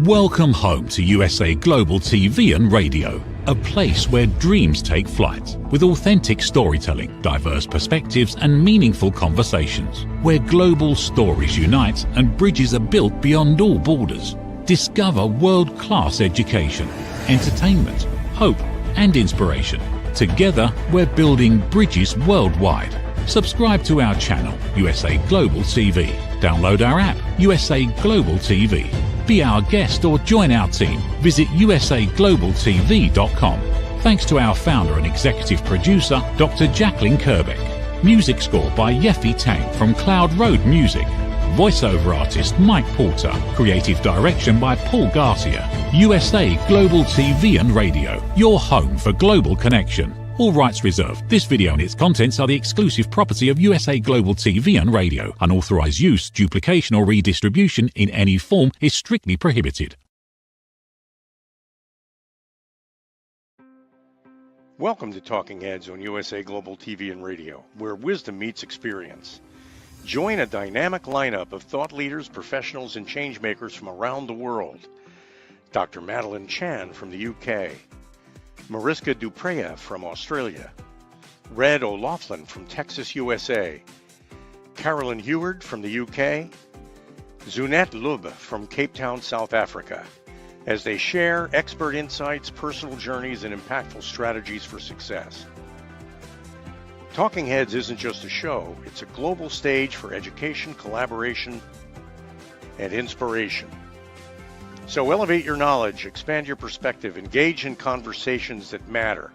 Welcome home to USA Global TV and Radio, a place where dreams take flight, with authentic storytelling, diverse perspectives and meaningful conversations, where global stories unite and bridges are built beyond all borders. Discover world-class education, entertainment, hope and inspiration. Together, we're building bridges worldwide. Subscribe to our channel, USA Global TV. Download our app, USA Global TV. Be our guest or join our team. Visit usaglobaltv.com. Thanks to our founder and executive producer, Dr. Jacalyn Kerbeck. Music score by Yeffy Tang from Cloud Road Music. Voiceover artist Mike Porter. Creative direction by Paul Garcia. USA Global TV and Radio, your home for global connection. All rights reserved. This video and its contents are the exclusive property of USA Global TV and Radio. Unauthorized use, duplication or redistribution in any form is strictly prohibited. Welcome to Talking Heads on USA Global TV and Radio, where wisdom meets experience. Join a dynamic lineup of thought leaders, professionals, and changemakers from around the world. Dr. Madeline Chan from the UK, Mariska Dupreya from Australia, Red.Olaughlin from Texas, USA, Carolyn Heward from the UK, Zunette Lub from Cape Town, South Africa, as they share expert insights, personal journeys, and impactful strategies for success. Talking Heads isn't just a show, it's a global stage for education, collaboration, and inspiration. So elevate your knowledge, expand your perspective, engage in conversations that matter.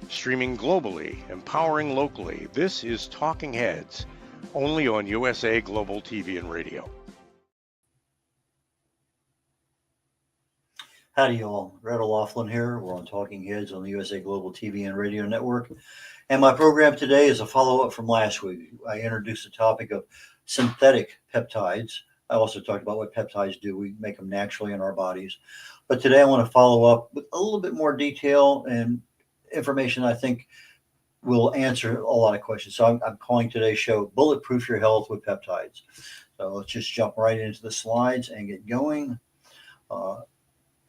Streaming globally, empowering locally, this is Talking Heads, only on USA Global TV and Radio. Howdy y'all, red.Olaughlin here. We're on Talking Heads on the USA Global TV and Radio Network. And my program today is a follow-up from last week. I introduced the topic of synthetic peptides. I also talked about what peptides do. We make them naturally in our bodies. But today I want to follow up with a little bit more detail and information I think will answer a lot of questions. So I'm calling today's show Bulletproof Your Health with Peptides. So let's just jump right into the slides and get going.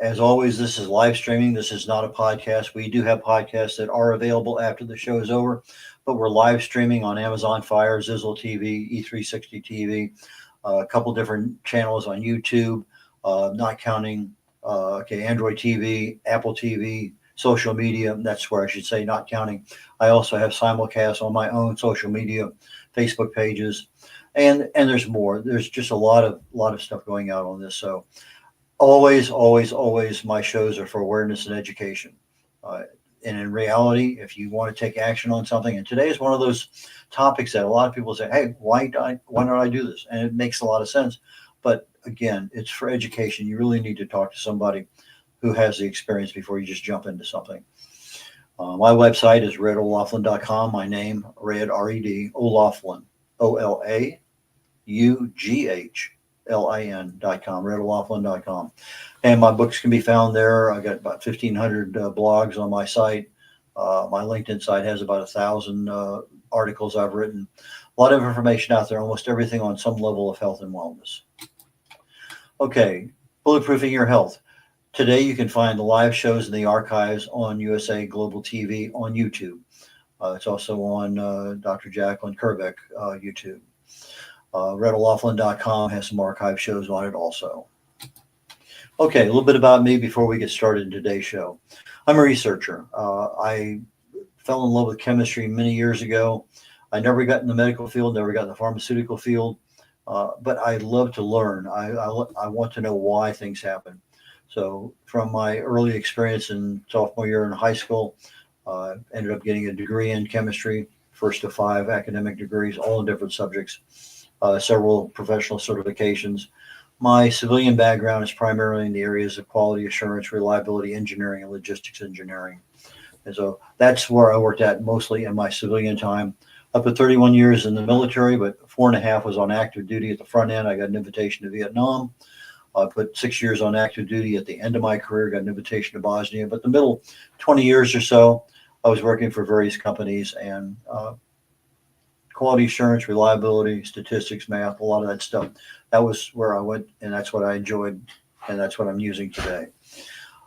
As always, this is live streaming. This is not a podcast. We do have podcasts that are available after the show is over, but we're live streaming on Amazon Fire, Zizzle TV, E360 TV, a couple different channels on YouTube, not counting Android TV, Apple TV, social media. That's where I should say not counting. I also have simulcasts on my own social media, Facebook pages, and there's more. There's just a lot of stuff going out on this. So always, my shows are for awareness and education. And in reality, if you want to take action on something, and today is one of those topics that a lot of people say, hey, why don't I do this? And it makes a lot of sense. But again, it's for education. You really need to talk to somebody who has the experience before you just jump into something. My website is red.olaughlin.com. My name, Red, R-E-D, Olaughlin, OLAUGHLIN.com, red.olaughlin.com. And my books can be found there. I got about 1,500 blogs on my site. My LinkedIn site has about 1,000 articles I've written. A lot of information out there, almost everything on some level of health and wellness. Okay, bulletproofing your health. Today you can find the live shows in the archives on USA Global TV on YouTube. It's also on Dr. Jacalyn Kerbeck YouTube. red.olaughlin.com has some archive shows on it also. Okay, a little bit about me before we get started in today's show. I'm a researcher. I fell in love with chemistry many years ago. I never got in the medical field, never got in the pharmaceutical field, but I love to learn. I want to know why things happen. So from my early experience in sophomore year in high school, ended up getting a degree in chemistry, first of 5 academic degrees, all in different subjects, several professional certifications. My civilian background is primarily in the areas of quality assurance, reliability engineering, and logistics engineering. And so that's where I worked at mostly in my civilian time. Up to 31 years in the military, but 4.5 was on active duty at the front end. I got an invitation to Vietnam. I put 6 years on active duty at the end of my career, got an invitation to Bosnia. But the middle 20 years or so, I was working for various companies and quality assurance, reliability, statistics, math, a lot of that stuff. That was where I went, and that's what I enjoyed and that's what I'm using today.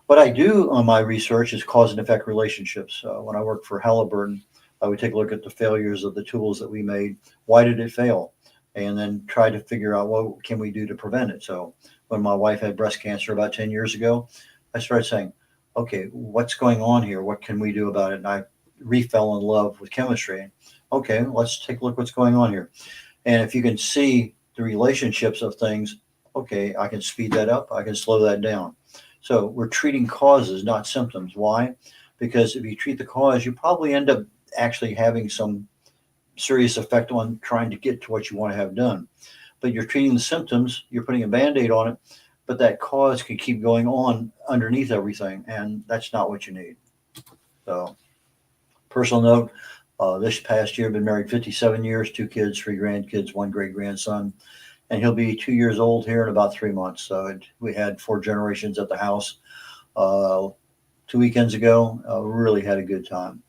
What I do on my research is cause and effect relationships. When I worked for Halliburton, I would take a look at the failures of the tools that we made. Why did it fail? And then try to figure out what can we do to prevent it. So when my wife had breast cancer about 10 years ago, I started saying, okay, what's going on here? What can we do about it? And I fell in love with chemistry. Okay, let's take a look what's going on here. And if you can see the relationships of things, okay, I can speed that up. I can slow that down. So we're treating causes, not symptoms. Why? Because if you treat the cause, you probably end up actually having some serious effect on trying to get to what you want to have done. But you're treating the symptoms, you're putting a Band-Aid on it, but that cause can keep going on underneath everything, and that's not what you need. So, personal note, this past year, I've been married 57 years, 2 kids, 3 grandkids, 1 great-grandson, and he'll be 2 years old here in about 3 months. So we had 4 generations at the house 2 weekends ago. Really had a good time.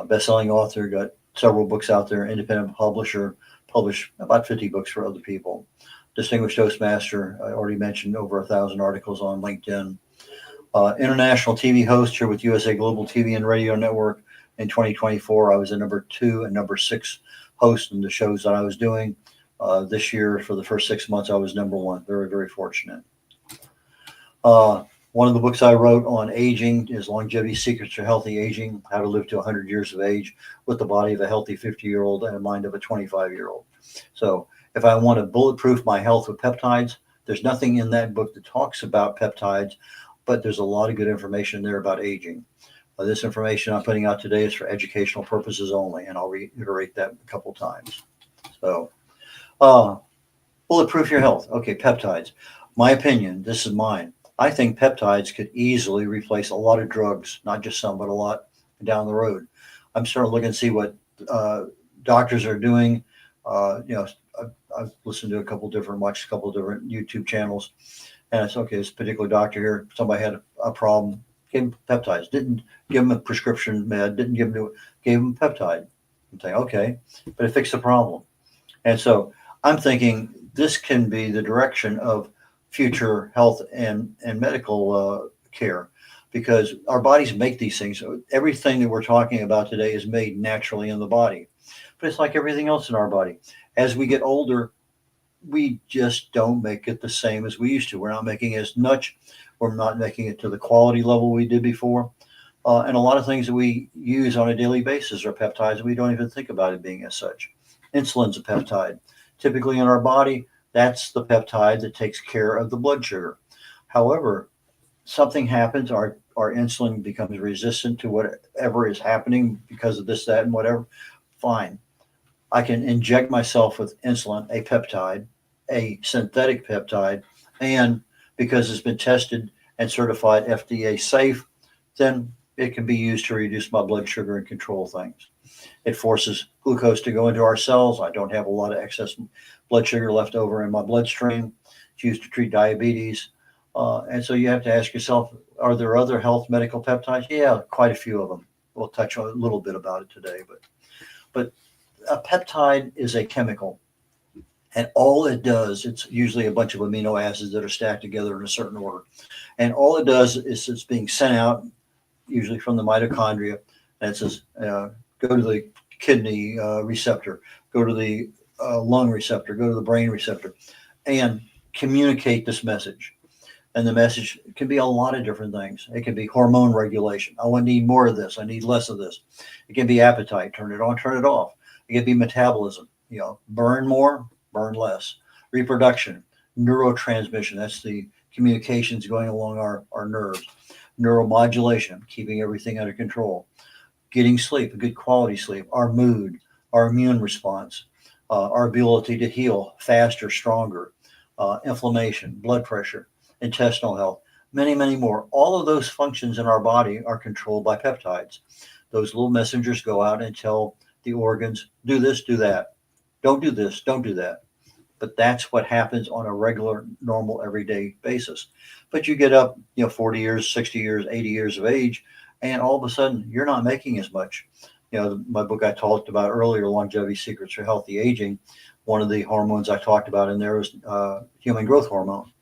Best-selling author, got several books out there, independent publisher, published about 50 books for other people. Distinguished Toastmaster, I already mentioned, over 1,000 articles on LinkedIn. International TV host here with USA Global TV and Radio Network. In 2024, I was the number 2 and number 6 host in the shows that I was doing. This year, for the first 6 months, I was number 1. Very, very fortunate. One of the books I wrote on aging is Longevity Secrets for Healthy Aging, How to Live to 100 Years of Age with the body of a healthy 50-year-old and a mind of a 25-year-old. So if I want to bulletproof my health with peptides, there's nothing in that book that talks about peptides, but there's a lot of good information there about aging. This information I'm putting out today is for educational purposes only, and I'll reiterate that a couple times. So, bulletproof your health. Okay, peptides. My opinion, this is mine. I think peptides could easily replace a lot of drugs, not just some, but a lot down the road. I'm starting to look and see what doctors are doing. I've listened to watched a couple different YouTube channels, and it's okay. This particular doctor here, somebody had a problem, gave him peptides, didn't give him a prescription med, gave him peptide. I'm saying, okay, but it fixed the problem. And so I'm thinking this can be the direction of future health and medical care, because our bodies make these things. So everything that we're talking about today is made naturally in the body, but it's like everything else in our body. As we get older, we just don't make it the same as we used to. We're not making as much. We're not making it to the quality level we did before. And a lot of things that we use on a daily basis are peptides, and we don't even think about it being as such. Insulin's a peptide. Typically in our body, that's the peptide that takes care of the blood sugar. However, something happens, our insulin becomes resistant to whatever is happening because of this, that, and whatever. Fine. I can inject myself with insulin, a peptide, a synthetic peptide, and because it's been tested and certified FDA safe, then it can be used to reduce my blood sugar and control things. It forces glucose to go into our cells. I don't have a lot of excess blood sugar left over in my bloodstream. It's used to treat diabetes. And so you have to ask yourself, are there other health medical peptides? Yeah, quite a few of them. We'll touch on a little bit about it today. But a peptide is a chemical. And all it does, it's usually a bunch of amino acids that are stacked together in a certain order. And all it does is it's being sent out, usually from the mitochondria, and it says, go to the kidney receptor, go to the lung receptor, go to the brain receptor, and communicate this message. And the message can be a lot of different things. It can be hormone regulation. I need more of this. I need less of this. It can be appetite. Turn it on, turn it off. It can be metabolism. Burn more, burn less. Reproduction, neurotransmission. That's the communications going along our nerves. Neuromodulation, keeping everything under control. Getting sleep, a good quality sleep. Our mood, our immune response, our ability to heal faster, stronger. Inflammation, blood pressure, intestinal health, many, many more. All of those functions in our body are controlled by peptides. Those little messengers go out and tell the organs, do this, do that. Don't do this, don't do that. But that's what happens on a regular, normal, everyday basis. But you get up, 40 years, 60 years, 80 years of age, and all of a sudden you're not making as much. My book I talked about earlier, Longevity Secrets for Healthy Aging, one of the hormones I talked about in there was human growth hormone.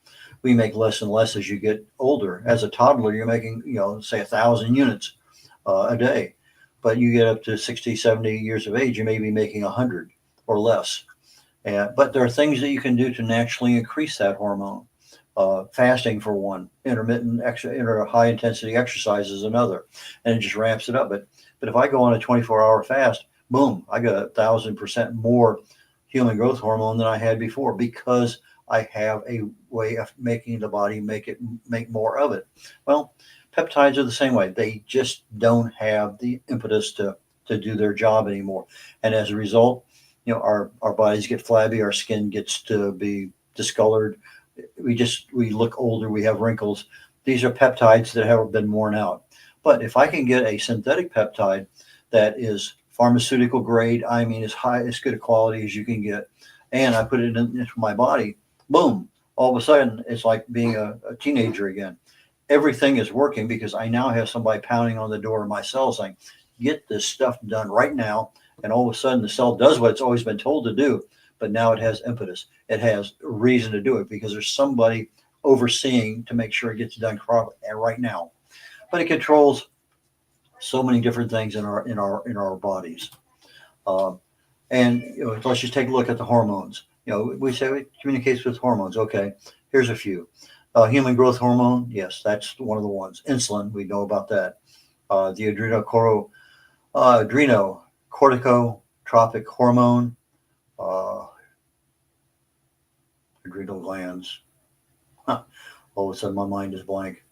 we make less and less as you get older. As a toddler, you're making, say 1,000 units a day, but you get up to 60, 70 years of age, you may be making 100 or less. But there are things that you can do to naturally increase that hormone. Fasting for one, intermittent high intensity exercise is another, and it just ramps it up. But if I go on a 24-hour fast, boom, I got 1,000% more human growth hormone than I had before, because I have a way of making the body make more of it. Well, peptides are the same way. They just don't have the impetus to do their job anymore, and as a result, our bodies get flabby, our skin gets to be discolored. We look older, we have wrinkles. These are peptides that have been worn out. But if I can get a synthetic peptide that is pharmaceutical grade, I mean, as good a quality as you can get, and I put it into my body, boom, all of a sudden it's like being a teenager again. Everything is working because I now have somebody pounding on the door of my cell saying, get this stuff done right now. And all of a sudden the cell does what it's always been told to do, but now it has impetus. It has reason to do it because there's somebody overseeing to make sure it gets done properly and right now. But it controls so many different things in our bodies. And let's just take a look at the hormones. We say it communicates with hormones. Okay, here's a few. Human growth hormone, yes, that's one of the ones. Insulin, we know about that. The adrenocorticotropic hormone, adrenal glands. All of a sudden my mind is blank.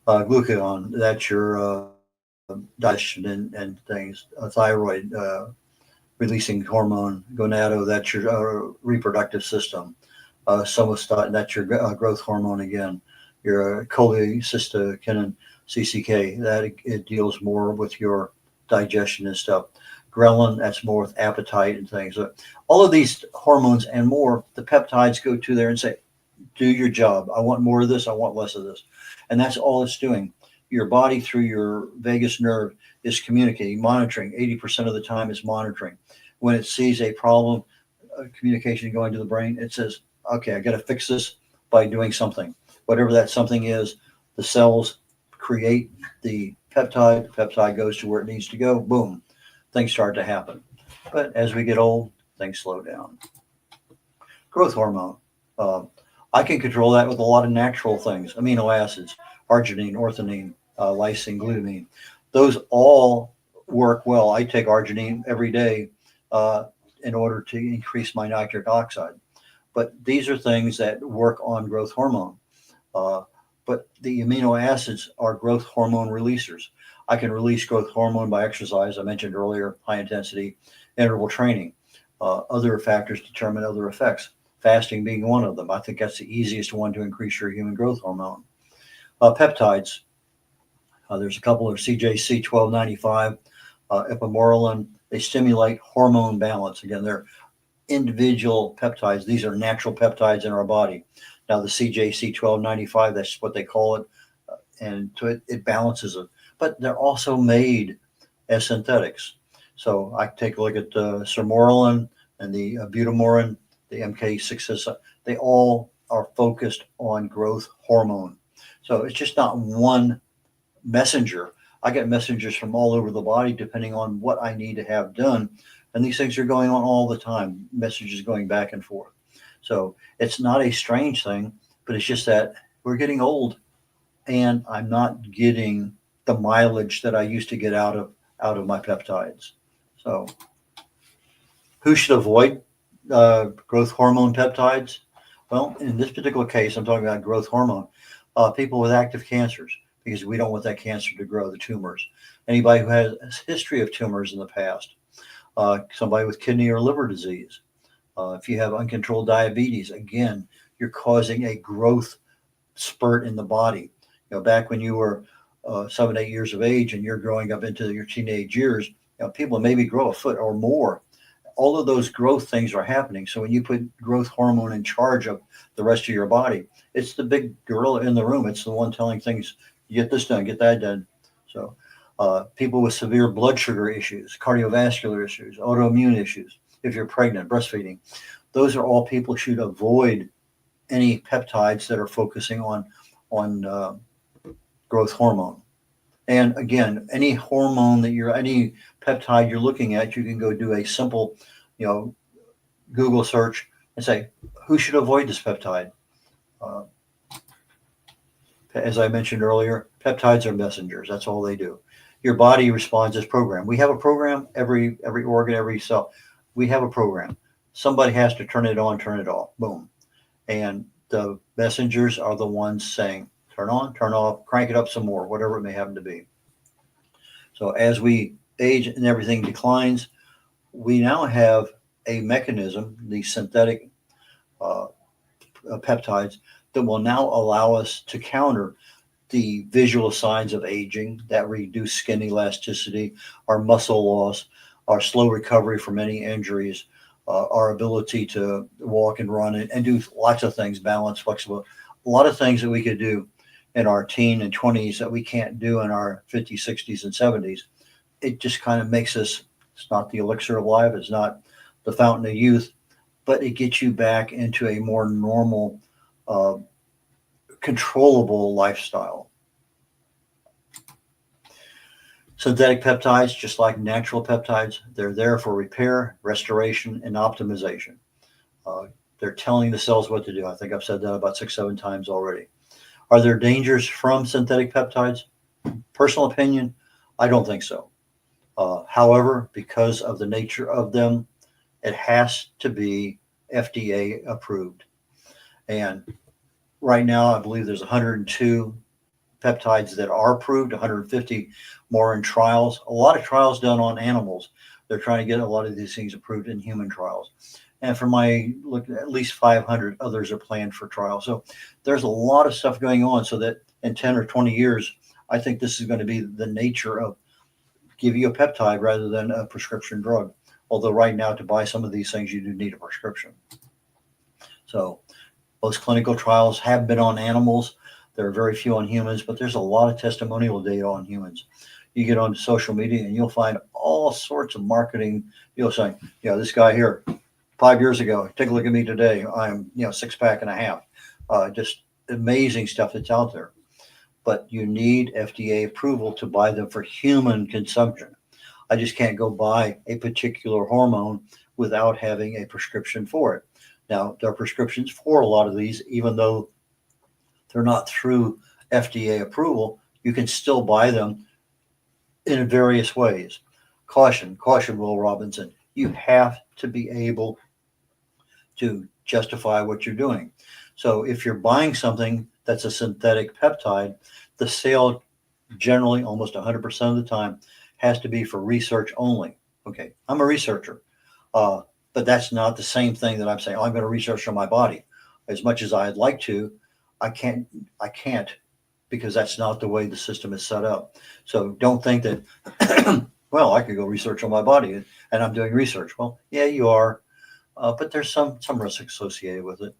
Glucagon, that's your digestion and things. Thyroid, releasing hormone. Gonado, that's your reproductive system. Somatostatin, that's your growth hormone again. Your cholecystokinin, CCK, that it deals more with your digestion and stuff. Ghrelin, that's more with appetite and things. So all of these hormones and more, the peptides go to there and say, do your job. I want more of this. I want less of this. And that's all it's doing. Your body through your vagus nerve is communicating, monitoring. 80% of the time is monitoring. When it sees a problem, communication going to the brain, it says, okay, I got to fix this by doing something. Whatever that something is, the cells create the peptide goes to where it needs to go, boom, things start to happen. But as we get old, things slow down. Growth hormone. I can control that with a lot of natural things, amino acids, arginine, orthonine, lysine, glutamine. Those all work well. I take arginine every day in order to increase my nitric oxide. But these are things that work on growth hormone. But the amino acids are growth hormone releasers. I can release growth hormone by exercise. I mentioned earlier, high intensity interval training. Other factors determine other effects. Fasting being one of them. I think that's the easiest one to increase your human growth hormone. Peptides. There's a couple of CJC1295, ipamorelin. They stimulate hormone balance. Again, they're individual peptides. These are natural peptides in our body. Now the CJC1295, that's what they call it, and so it balances it. But they're also made as synthetics. So I take a look at sermorelin and the butamorin, the MK6. They all are focused on growth hormone. So it's just not one messenger. I get messengers from all over the body depending on what I need to have done. And these things are going on all the time, messages going back and forth. So it's not a strange thing, but it's just that we're getting old and I'm not getting the mileage that I used to get out of my peptides. So who should avoid growth hormone peptides? Well, in this particular case, I'm talking about growth hormone. People with active cancers, because we don't want that cancer to grow, the tumors. Anybody who has a history of tumors in the past. Somebody with kidney or liver disease. If you have uncontrolled diabetes, again, you're causing a growth spurt in the body. Back when you were 7, 8 years of age and you're growing up into your teenage years, people maybe grow a foot or more. All of those growth things are happening. So when you put growth hormone in charge of the rest of your body, it's the big gorilla in the room. It's the one telling things, get this done, get that done. So people with severe blood sugar issues, cardiovascular issues, autoimmune issues, if you're pregnant, breastfeeding, those are all people should avoid any peptides that are focusing on growth hormone. And again, any peptide you're looking at, you can go do a simple, Google search and say, who should avoid this peptide? As I mentioned earlier, peptides are messengers. That's all they do. Your body responds as programmed. We have a program, every organ, every cell. We have a program. Somebody has to turn it on, turn it off. Boom. And the messengers are the ones saying, turn on, turn off, crank it up some more, whatever it may happen to be. So as we age and everything declines, we now have a mechanism, these synthetic peptides, that will now allow us to counter the visual signs of aging, that reduced skin elasticity, our muscle loss, our slow recovery from any injuries, our ability to walk and run and do lots of things, balance, flexible, a lot of things that we could do in our teen and 20s that we can't do in our 50s, 60s, and 70s. It just kind of makes us, it's not the elixir of life, it's not the fountain of youth, but it gets you back into a more normal, controllable lifestyle. Synthetic peptides, just like natural peptides, they're there for repair, restoration, and optimization. They're telling the cells what to do. I think I've said that about 6-7 times already. Are there dangers from synthetic peptides? Personal opinion, I don't think so. However, because of the nature of them, it has to be FDA approved. And right now, I believe there's 102 peptides that are approved, 150 more in trials. A lot of trials done on animals. They're trying to get a lot of these things approved in human trials. And for my look, at least 500 others are planned for trial. So there's a lot of stuff going on, so that in 10 or 20 years, I think this is going to be the nature of give you a peptide rather than a prescription drug. Although right now, to buy some of these things, you do need a prescription. So most clinical trials have been on animals. There are very few on humans, but there's a lot of testimonial data on humans. You get on social media and you'll find all sorts of marketing. You'll say, this guy here, 5 years ago, take a look at me today. I'm, 6-pack and a half. Just amazing stuff that's out there. But you need FDA approval to buy them for human consumption. I just can't go buy a particular hormone without having a prescription for it. Now, there are prescriptions for a lot of these, even though they're not through FDA approval, you can still buy them in various ways. Caution, Will Robinson. You have to be able to justify what you're doing. So if you're buying something that's a synthetic peptide, the sale generally, almost 100% of the time, has to be for research only. Okay, I'm a researcher, but that's not the same thing that I'm saying, I'm going to research on my body. As much as I'd like to, I can't because that's not the way the system is set up. So don't think that, I could go research on my body and I'm doing research. Well, yeah, you are, but there's some risk associated with it.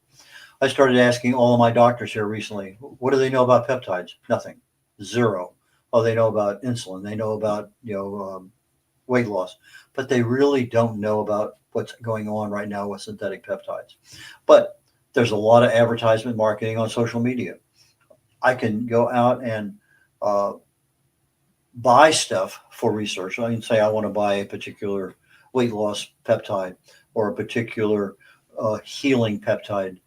I started asking all of my doctors here recently, what do they know about peptides? Nothing, zero. Oh, they know about insulin. They know about, weight loss, but they really don't know about what's going on right now with synthetic peptides. But there's a lot of advertisement marketing on social media. I can go out and buy stuff for research. I can say I want to buy a particular weight loss peptide or a particular healing peptide.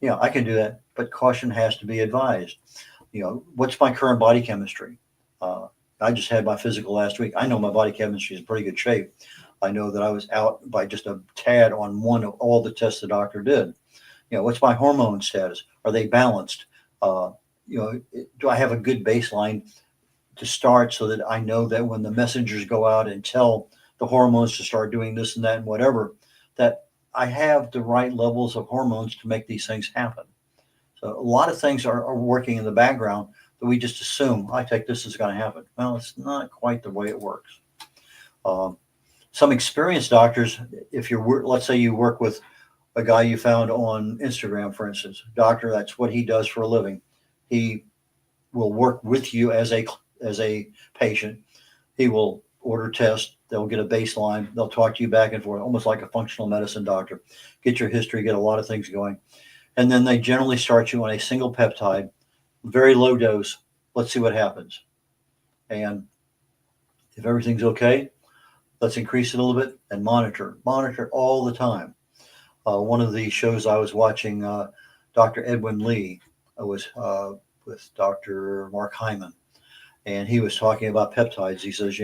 I can do that, but caution has to be advised. What's my current body chemistry? I just had my physical last week. I know my body chemistry is in pretty good shape. I know that I was out by just a tad on one of all the tests the doctor did. What's my hormone status? Are they balanced? Do I have a good baseline to start so that I know that when the messengers go out and tell the hormones to start doing this and that and whatever, that I have the right levels of hormones to make these things happen. So a lot of things are working in the background that we just assume, I take this is going to happen. Well, it's not quite the way it works. Some experienced doctors, let's say you work with a guy you found on Instagram, for instance, doctor, that's what he does for a living. He will work with you as a patient. He will order tests. They'll get a baseline. They'll talk to you back and forth, almost like a functional medicine doctor. Get your history, get a lot of things going. And then they generally start you on a single peptide, very low dose. Let's see what happens. And if everything's okay, let's increase it a little bit and monitor all the time. One of the shows I was watching, Dr. Edwin Lee was with Dr. Mark Hyman, and he was talking about peptides. He says,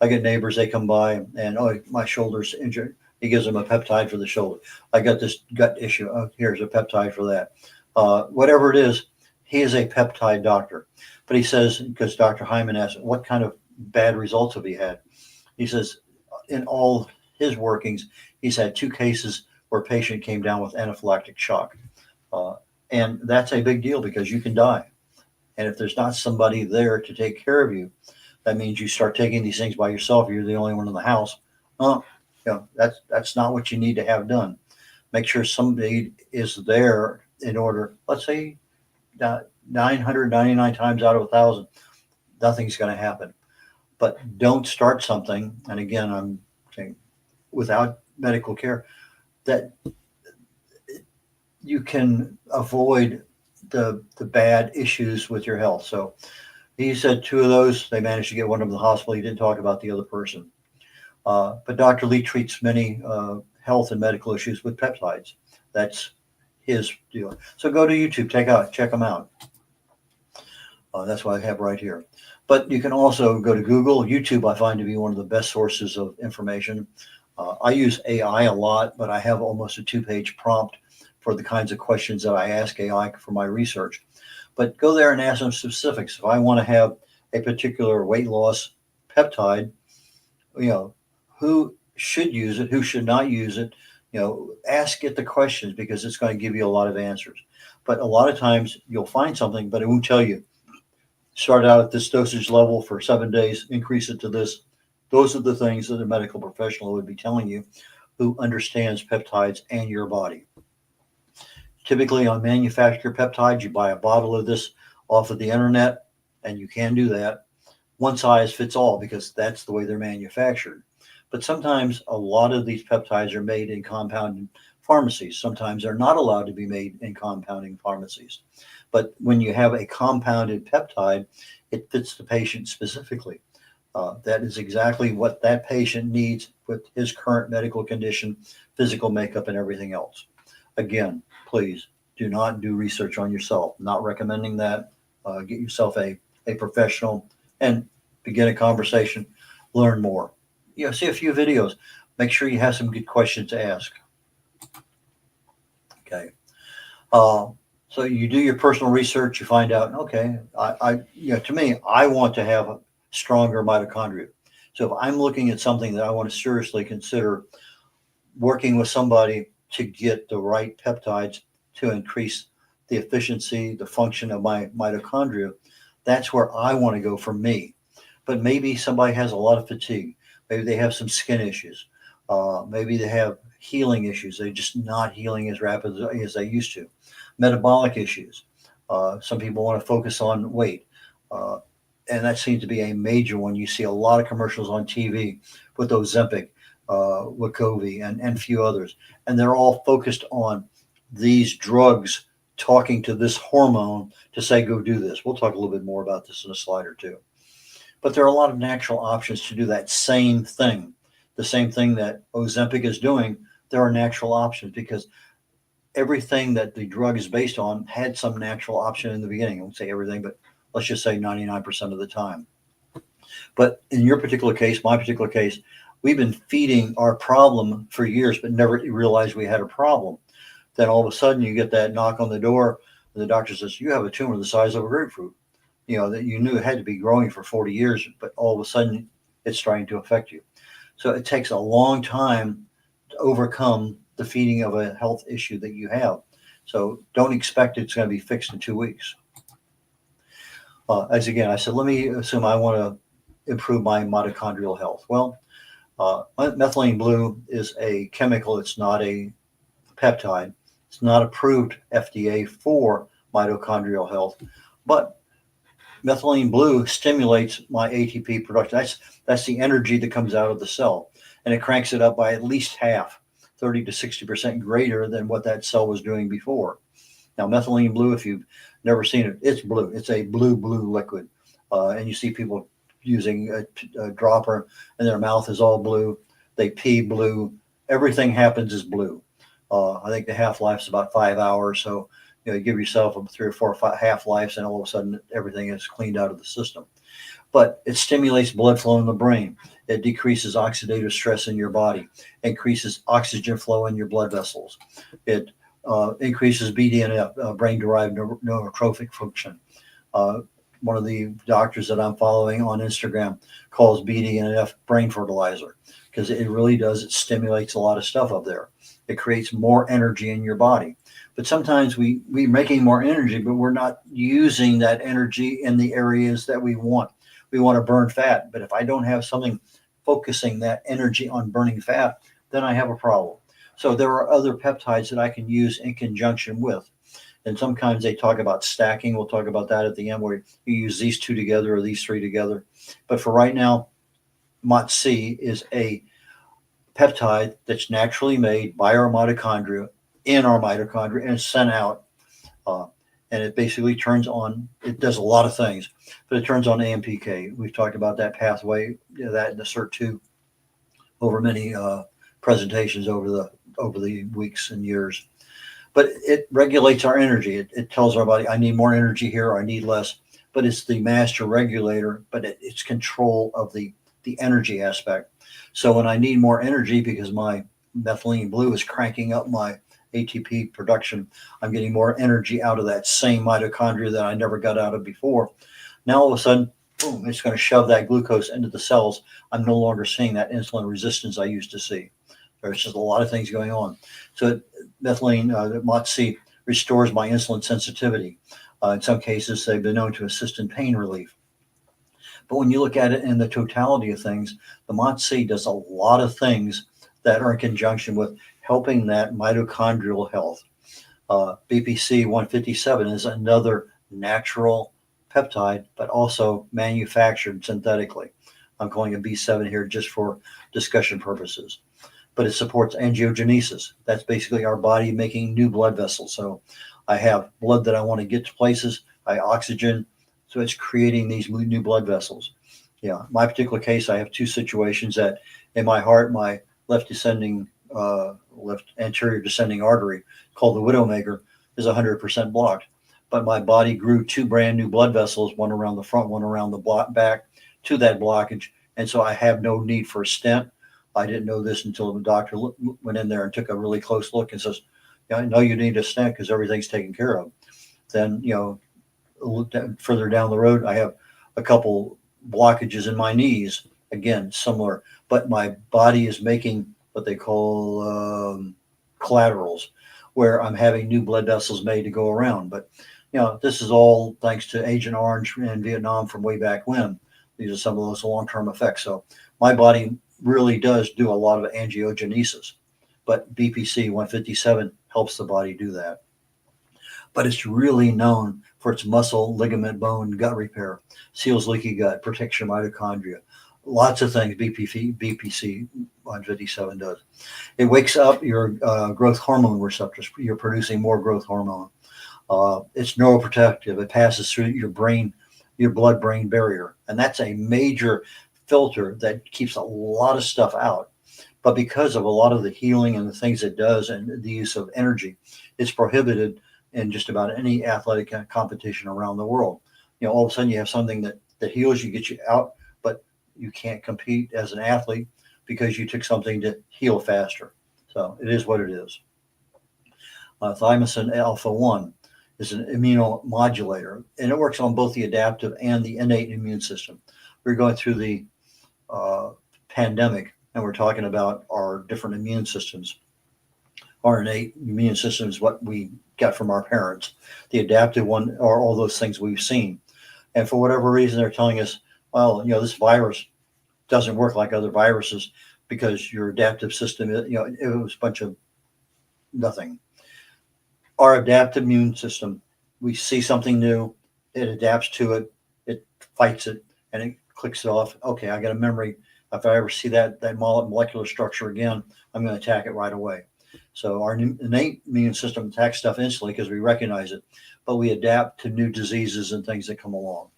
I get neighbors, they come by and, my shoulder's injured. He gives them a peptide for the shoulder. I got this gut issue. Oh, here's a peptide for that. Whatever it is, he is a peptide doctor. But he says, because Dr. Hyman asked, what kind of bad results have he had? He says, in all his workings, he's had 2 cases where a patient came down with anaphylactic shock. And that's a big deal because you can die. And if there's not somebody there to take care of you, that means you start taking these things by yourself. You're the only one in the house. That's not what you need to have done. Make sure somebody is there in order, let's say 999 times out of 1,000, nothing's going to happen. But don't start something. And again, I'm saying without medical care, that you can avoid the bad issues with your health. So he said 2 of those, they managed to get one of them to the hospital. He didn't talk about the other person. But Dr. Lee treats many health and medical issues with peptides. That's his deal. So go to YouTube, check them out. That's what I have right here. But you can also go to Google. YouTube I find to be one of the best sources of information. I use AI a lot, but I have almost a 2-page prompt for the kinds of questions that I ask AI for my research. But go there and ask them specifics. If I want to have a particular weight loss peptide, who should use it, who should not use it, ask it the questions because it's going to give you a lot of answers. But a lot of times you'll find something, but it won't tell you. Start out at this dosage level for 7 days, increase it to this. Those are the things that a medical professional would be telling you who understands peptides and your body. Typically on manufactured peptides, you buy a bottle of this off of the internet, and you can do that. One size fits all because that's the way they're manufactured. But sometimes a lot of these peptides are made in compounding pharmacies. Sometimes they're not allowed to be made in compounding pharmacies. But when you have a compounded peptide, it fits the patient specifically. That is exactly what that patient needs with his current medical condition, physical makeup, and everything else. Again, please do not do research on yourself. Not recommending that. Get yourself a professional and begin a conversation. Learn more. See a few videos. Make sure you have some good questions to ask. Okay. So you do your personal research. You find out, okay, to me, I want to have a stronger mitochondria. So if I'm looking at something that I want to seriously consider working with somebody to get the right peptides to increase the efficiency, the function of my mitochondria, that's where I want to go for me. But maybe somebody has a lot of fatigue. Maybe they have some skin issues. Maybe they have healing issues. They're just not healing as rapidly as they used to. Metabolic issues. Some people want to focus on weight. And that seems to be a major one. You see a lot of commercials on TV with Ozempic, Wegovy, and a few others. And they're all focused on these drugs talking to this hormone to say, go do this. We'll talk a little bit more about this in a slide or two. But there are a lot of natural options to do that same thing. The same thing that Ozempic is doing, there are natural options because everything that the drug is based on had some natural option in the beginning. I won't say everything, but let's just say 99% of the time. But in your particular case, my particular case, we've been feeding our problem for years, but never realized we had a problem. Then all of a sudden you get that knock on the door and the doctor says, you have a tumor the size of a grapefruit. That you knew it had to be growing for 40 years, but all of a sudden it's starting to affect you. So it takes a long time to overcome the feeding of a health issue that you have. So don't expect it's going to be fixed in 2 weeks. As again, I said, let me assume I want to improve my mitochondrial health. Well, methylene blue is a chemical. It's not a peptide. It's not approved FDA for mitochondrial health, but methylene blue stimulates my ATP production. That's the energy that comes out of the cell, and it cranks it up by at least half, 30 to 60% greater than what that cell was doing before. Now, methylene blue, if you've never seen it, it's blue. It's a blue liquid. And you see people using a dropper and their mouth is all blue. They pee blue. Everything happens is blue. I think the half-life is about 5 hours. So, you give yourself a 3 or 4 or 5 half-lives and all of a sudden everything is cleaned out of the system. But it stimulates blood flow in the brain. It decreases oxidative stress in your body, increases oxygen flow in your blood vessels. It increases BDNF, brain-derived neurotrophic function. One of the doctors that I'm following on Instagram calls BDNF brain fertilizer because it really does. It stimulates a lot of stuff up there. It creates more energy in your body. But sometimes we're making more energy, but we're not using that energy in the areas that we want. We want to burn fat. But if I don't have something focusing that energy on burning fat, then I have a problem. So there are other peptides that I can use in conjunction with. And sometimes they talk about stacking. We'll talk about that at the end where you use these two together or these three together. But for right now, MOTS-c is a peptide that's naturally made by our mitochondria in our mitochondria and sent out. And it basically turns on, it does a lot of things, but it turns on AMPK. We've talked about that pathway, that in the CERT2 over many presentations over the weeks and years. But it regulates our energy. It tells our body, I need more energy here, or I need less. But it's the master regulator, but it's control of the energy aspect. So when I need more energy because my methylene blue is cranking up my ATP production, I'm getting more energy out of that same mitochondria that I never got out of before. Now all of a sudden, boom, it's going to shove that glucose into the cells. I'm no longer seeing that insulin resistance I used to see. There's just a lot of things going on. So methylene, MOTS-c, restores my insulin sensitivity. In some cases, they've been known to assist in pain relief. But when you look at it in the totality of things, the MOTS-c does a lot of things that are in conjunction with helping that mitochondrial health. BPC 157 is another natural peptide, but also manufactured synthetically. I'm calling it B7 here just for discussion purposes. But it supports angiogenesis. That's basically our body making new blood vessels. So I have blood that I want to get to places, I oxygen, so it's creating these new blood vessels. Yeah, my particular case, I have two situations that in my heart, my left anterior descending artery called the widowmaker is 100% blocked. But my body grew two brand new blood vessels, one around the front, one around the back, to that blockage. And so I have no need for a stent. I didn't know this until the doctor went in there and took a really close look and says, yeah, I know you need a stent because everything's taken care of. Then, further down the road, I have a couple blockages in my knees, again, similar, but my body is making what they call collaterals, where I'm having new blood vessels made to go around. But, this is all thanks to Agent Orange in Vietnam from way back when. These are some of those long-term effects. So my body really does do a lot of angiogenesis, but BPC 157 helps the body do that. But it's really known for its muscle, ligament, bone, gut repair, seals leaky gut, protects your mitochondria. Lots of things BPC 157 does. It wakes up your growth hormone receptors. You're producing more growth hormone. It's neuroprotective. It passes through your brain, your blood-brain barrier. And that's a major filter that keeps a lot of stuff out. But because of a lot of the healing and the things it does and the use of energy, it's prohibited in just about any athletic competition around the world. All of a sudden you have something that heals you, gets you out, but you can't compete as an athlete because you took something to heal faster. So it is what it is. Thymosin alpha-1 is an immunomodulator, and it works on both the adaptive and the innate immune system. We're going through the pandemic, and we're talking about our different immune systems. Our innate immune system is what we got from our parents. The adaptive one are all those things we've seen. And for whatever reason, they're telling us, well, this virus doesn't work like other viruses because your adaptive system, it was a bunch of nothing. Our adaptive immune system, we see something new, it adapts to it, it fights it, and it clicks it off. Okay, I got a memory. If I ever see that molecular structure again, I'm going to attack it right away. So our innate immune system attacks stuff instantly because we recognize it, but we adapt to new diseases and things that come along.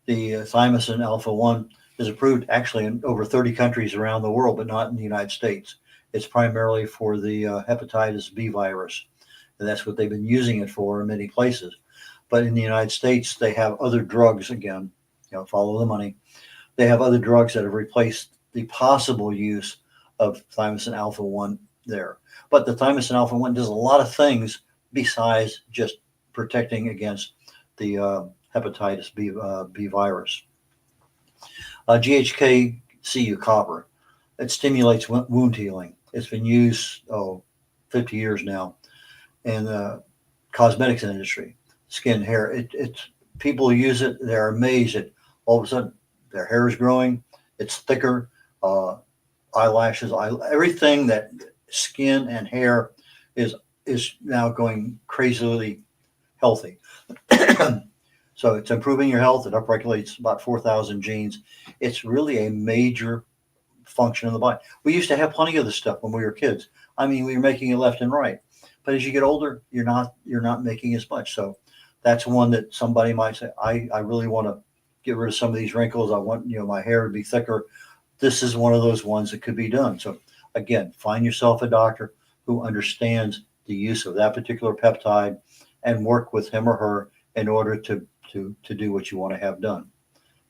The thymosin alpha-1 is approved actually in over 30 countries around the world, but not in the United States. It's primarily for the hepatitis B virus, and that's what they've been using it for in many places. But in the United States, they have other drugs, again, follow the money. They have other drugs that have replaced the possible use of thymosin alpha-1 there. But the thymosin alpha-1 does a lot of things besides just protecting against the hepatitis B virus. GHK-Cu copper. It stimulates wound healing. It's been used 50 years now in the cosmetics industry, skin, hair. It's people who use it, they're amazed at all of a sudden their hair is growing, it's thicker, eyelashes, everything that skin and hair is now going crazily healthy. So it's improving your health. It upregulates about 4,000 genes. It's really a major function of the body. We used to have plenty of this stuff when we were kids. I mean, we were making it left and right. But as you get older, you're not making as much. So that's one that somebody might say, I really want to get rid of some of these wrinkles. I want my hair to be thicker. This is one of those ones that could be done. So again, find yourself a doctor who understands the use of that particular peptide and work with him or her in order to do what you want to have done.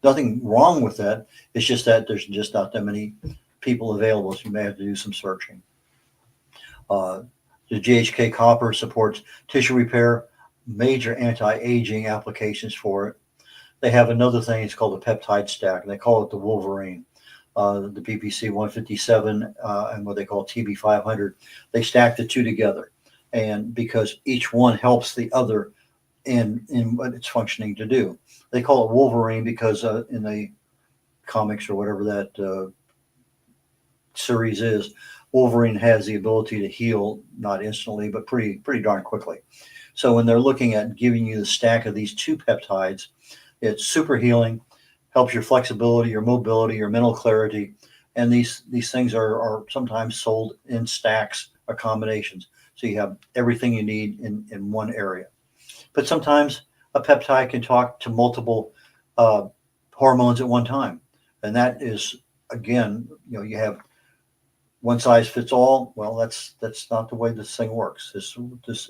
Nothing wrong with that. It's just that there's just not that many people available, so you may have to do some searching. The GHK copper supports tissue repair, major anti-aging applications for it. They have another thing, it's called the peptide stack. They call it the Wolverine. The BPC 157 and what they call TB 500. They stack the two together, and because each one helps the other in what it's functioning to do. They call it Wolverine because in the comics or whatever that series is, Wolverine has the ability to heal, not instantly, but pretty darn quickly. So when they're looking at giving you the stack of these two peptides, it's super healing, helps your flexibility, your mobility, your mental clarity, and these things are sometimes sold in stacks or combinations. So you have everything you need in one area. But sometimes a peptide can talk to multiple hormones at one time. And that is, again, you have one size fits all. Well, that's not the way this thing works. This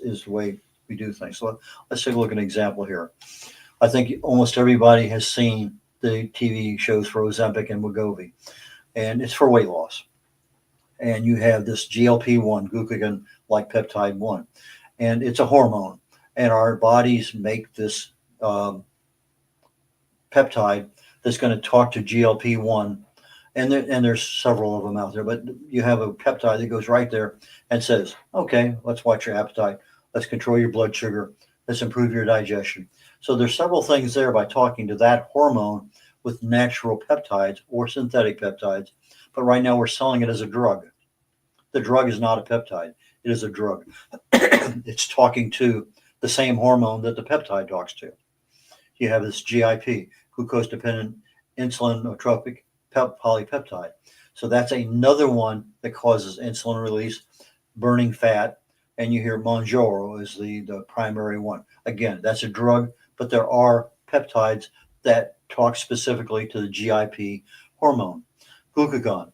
is the way we do things. So let's take a look at an example here. I think almost everybody has seen the TV shows for Ozempic and Wegovy, and it's for weight loss. And you have this GLP-1, glucagon-like peptide 1, and it's a hormone. And our bodies make this peptide that's going to talk to GLP-1. And there's several of them out there, but you have a peptide that goes right there and says, okay, let's watch your appetite. Let's control your blood sugar. Let's improve your digestion. So there's several things there by talking to that hormone with natural peptides or synthetic peptides. But right now we're selling it as a drug. The drug is not a peptide. It is a drug. It's talking to the same hormone that the peptide talks to. You have this GIP, glucose-dependent insulinotropic polypeptide. So that's another one that causes insulin release, burning fat, and you hear Mounjaro is the primary one. Again, that's a drug, but there are peptides that talk specifically to the GIP hormone. Glucagon,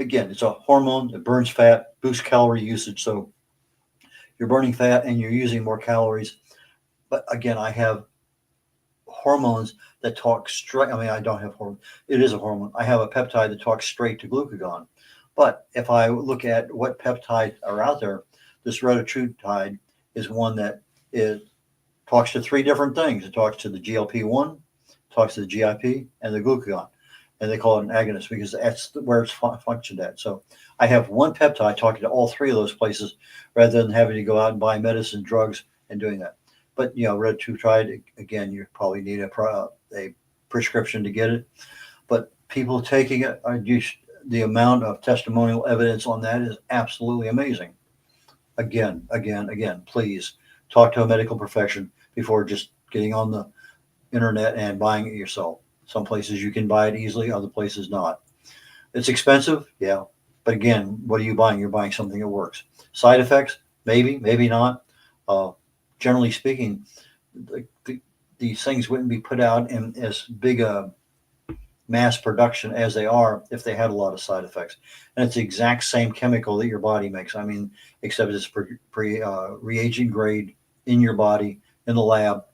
again, it's a hormone that burns fat, boosts calorie usage. So you're burning fat and you're using more calories. But again, I have hormones that talk straight. I mean, I don't have hormone. It is a hormone. I have a peptide that talks straight to glucagon. But if I look at what peptides are out there, this retatrutide is one that talks to three different things. It talks to the GLP-1, talks to the GIP, and the glucagon. And they call it an agonist because that's where it's functioned at. So I have one peptide talking to all three of those places rather than having to go out and buy medicine, drugs, and doing that. But, retatrutide, again, you probably need a prescription to get it. But people taking it, the amount of testimonial evidence on that is absolutely amazing. Again, please talk to a medical profession before just getting on the internet and buying it yourself. Some places you can buy it easily, other places not. It's expensive, yeah. But again, what are you buying? You're buying something that works. Side effects, maybe, maybe not. Generally speaking, these things wouldn't be put out in as big a mass production as they are if they had a lot of side effects. And it's the exact same chemical that your body makes. I mean, except it's reagent grade in your body in the lab.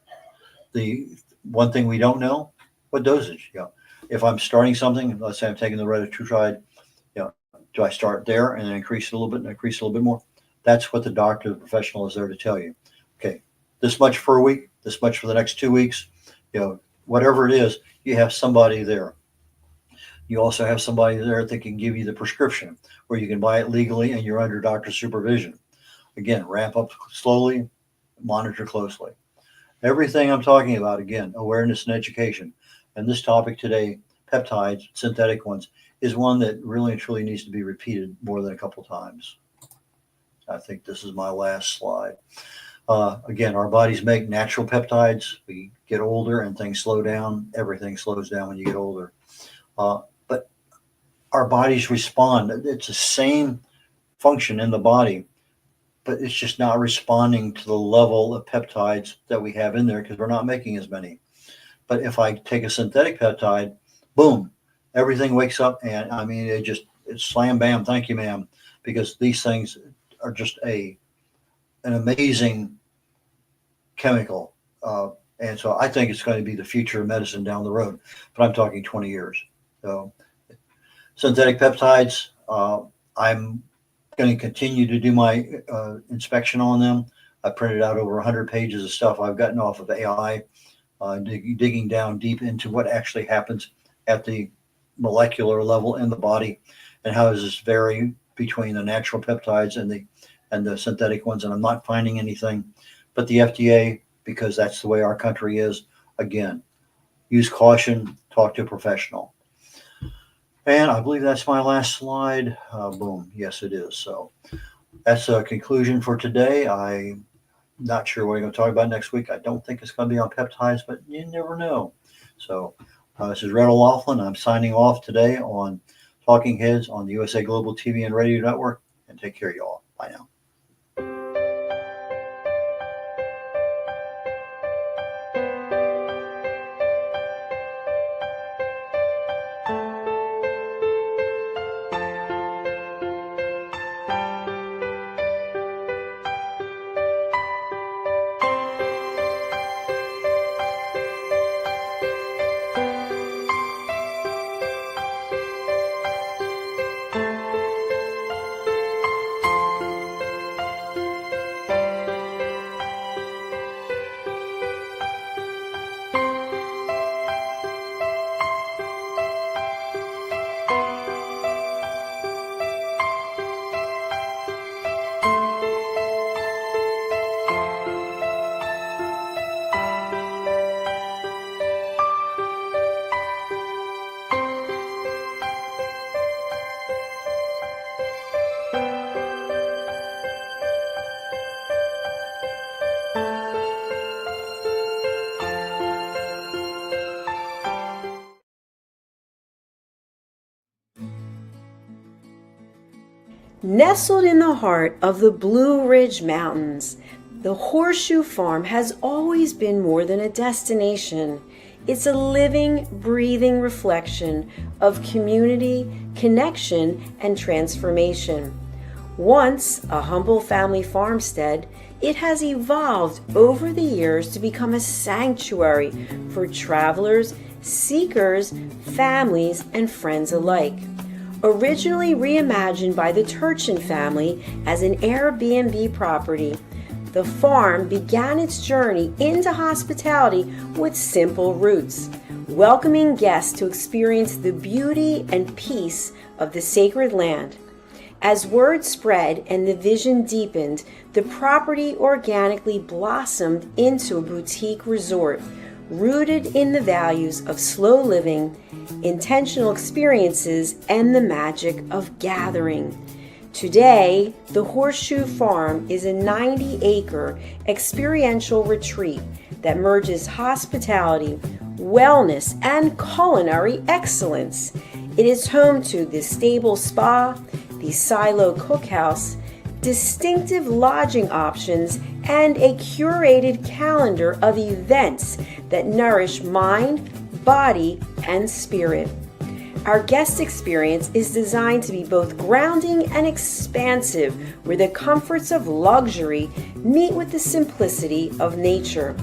The one thing we don't know, what dosage? If I'm starting something, let's say I'm taking the red.olaughlin, do I start there and then increase it a little bit and increase it a little bit more? That's what the doctor, the professional, is there to tell you. Okay, this much for a week, this much for the next 2 weeks, whatever it is, you have somebody there. You also have somebody there that can give you the prescription, where you can buy it legally and you're under doctor supervision. Again, ramp up slowly, monitor closely. Everything I'm talking about, again, awareness and education. And this topic today, peptides, synthetic ones, is one that really and truly needs to be repeated more than a couple times. I think this is my last slide. Again, our bodies make natural peptides. We get older and things slow down. Everything slows down when you get older. But our bodies respond. It's the same function in the body, but it's just not responding to the level of peptides that we have in there because we're not making as many. But if I take a synthetic peptide, boom, everything wakes up, and I mean, it's slam bam, thank you, ma'am, because these things are just an amazing chemical. And so I think it's going to be the future of medicine down the road, but I'm talking 20 years. So synthetic peptides, I'm going to continue to do my inspection on them. I printed out over 100 pages of stuff I've gotten off of AI, digging down deep into what actually happens at the molecular level in the body, and how does this vary between the natural peptides and the synthetic ones. And I'm not finding anything, but the FDA, because that's the way our country is, again, use caution, talk to a professional. And I believe that's my last slide. Boom. Yes, it is. So that's a conclusion for today. I'm not sure what I'm going to talk about next week. I don't think it's going to be on peptides, but you never know. So this is red.olaughlin. I'm signing off today on Talking Heads on the USA Global TV and Radio Network. And take care, y'all. Bye now. Nestled in the heart of the Blue Ridge Mountains, the Horseshoe Farm has always been more than a destination. It's a living, breathing reflection of community, connection, and transformation. Once a humble family farmstead, it has evolved over the years to become a sanctuary for travelers, seekers, families, and friends alike. Originally reimagined by the Turchin family as an Airbnb property, the farm began its journey into hospitality with simple roots, welcoming guests to experience the beauty and peace of the sacred land. As word spread and the vision deepened, the property organically blossomed into a boutique resort, rooted in the values of slow living, intentional experiences, and the magic of gathering. Today, the Horseshoe Farm is a 90-acre experiential retreat that merges hospitality, wellness, and culinary excellence. It is home to the stable spa, the silo cookhouse, distinctive lodging options, and a curated calendar of events that nourish mind, body, and spirit. Our guest experience is designed to be both grounding and expansive, where the comforts of luxury meet with the simplicity of nature.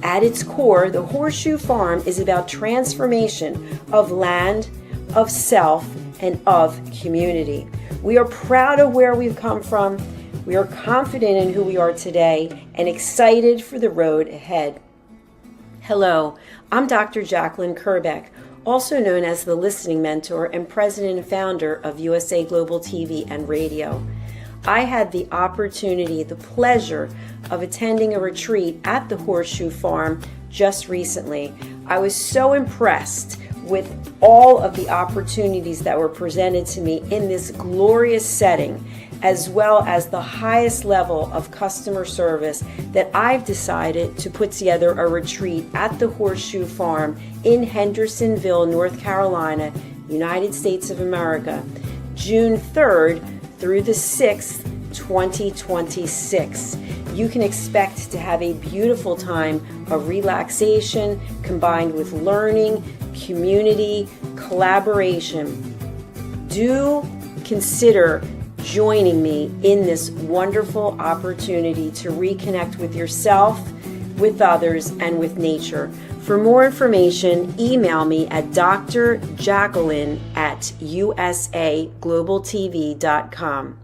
At its core, the Horseshoe Farm is about transformation of land, of self, and of community. We are proud of where we've come from. We are confident in who we are today and excited for the road ahead. Hello, I'm Dr. Jacalyn Kerbeck, also known as the Listening Mentor and President and Founder of USA Global TV and Radio. I had the opportunity, the pleasure of attending a retreat at the Horseshoe Farm just recently. I was so impressed with all of the opportunities that were presented to me in this glorious setting, as well as the highest level of customer service, that I've decided to put together a retreat at the Horseshoe Farm in Hendersonville, North Carolina, United States of America, June 3rd through the 6th, 2026. You can expect to have a beautiful time of relaxation combined with learning, community, collaboration. Do consider joining me in this wonderful opportunity to reconnect with yourself, with others, and with nature. For more information, email me at drjacalyn@usaglobaltv.com.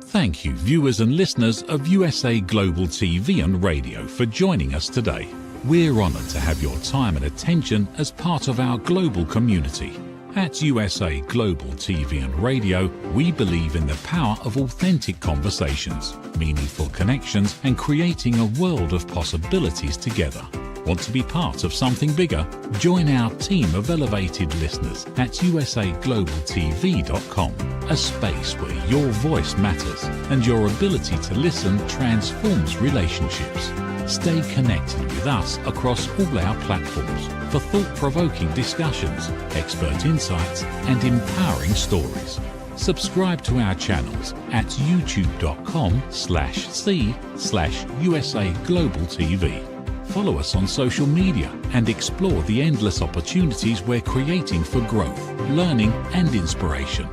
Thank you, viewers and listeners of USA Global TV and Radio, for joining us today. We're honored to have your time and attention as part of our global community. At USA Global TV and Radio, we believe in the power of authentic conversations, meaningful connections, and creating a world of possibilities together. Want to be part of something bigger? Join our team of elevated listeners at usaglobaltv.com, a space where your voice matters and your ability to listen transforms relationships. Stay connected with us across all our platforms for thought-provoking discussions, expert insights, and empowering stories. Subscribe to our channels at youtube.com/c/usaglobaltv. Follow us on social media and explore the endless opportunities we're creating for growth, learning, and inspiration.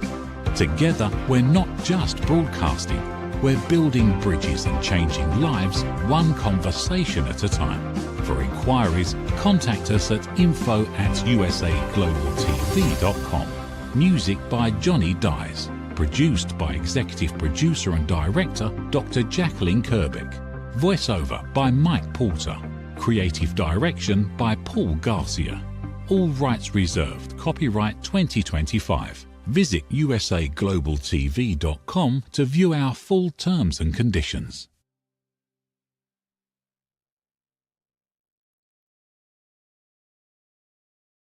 Together, we're not just broadcasting, we're building bridges and changing lives one conversation at a time. For inquiries, contact us at info@usaglobaltv.com. Music by Johnny Dies. Produced by Executive Producer and Director Dr. Jacalyn Kerbeck. Voiceover by Mike Porter. Creative Direction by Paul Garcia. All rights reserved. Copyright 2025. Visit usaglobaltv.com to view our full terms and conditions.